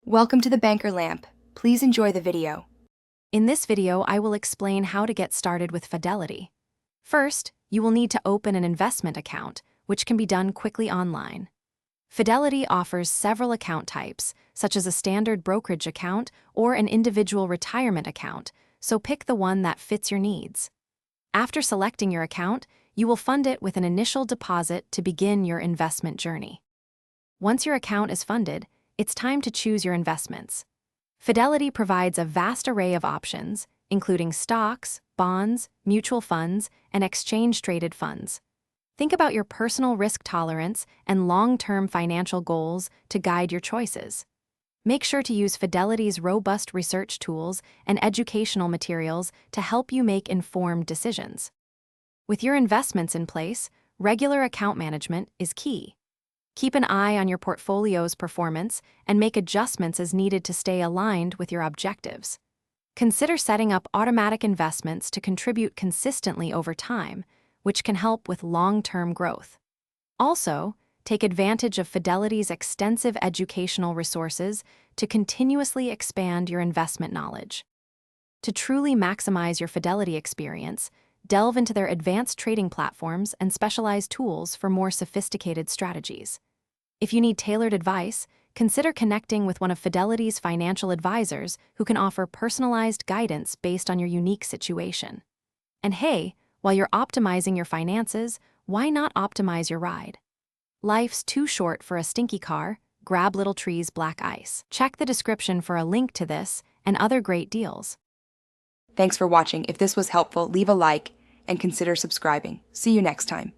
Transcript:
Welcome to the Banker Lamp. Please enjoy the video. In this video, I will explain how to get started with Fidelity. First, you will need to open an investment account, which can be done quickly online. Fidelity offers several account types, such as a standard brokerage account or an individual retirement account, so pick the one that fits your needs. After selecting your account, you will fund it with an initial deposit to begin your investment journey. Once your account is funded, it's time to choose your investments. Fidelity provides a vast array of options, including stocks, bonds, mutual funds, and exchange-traded funds. Think about your personal risk tolerance and long-term financial goals to guide your choices. Make sure to use Fidelity's robust research tools and educational materials to help you make informed decisions. With your investments in place, regular account management is key. Keep an eye on your portfolio's performance and make adjustments as needed to stay aligned with your objectives. Consider setting up automatic investments to contribute consistently over time, which can help with long-term growth. Also, take advantage of Fidelity's extensive educational resources to continuously expand your investment knowledge. To truly maximize your Fidelity experience, delve into their advanced trading platforms and specialized tools for more sophisticated strategies. If you need tailored advice, consider connecting with one of Fidelity's financial advisors who can offer personalized guidance based on your unique situation. And hey, while you're optimizing your finances, why not optimize your ride? Life's too short for a stinky car. Grab Little Tree's black ice. Check the description for a link to this and other great deals. Thanks for watching. If this was helpful, leave a like and consider subscribing. See you next time.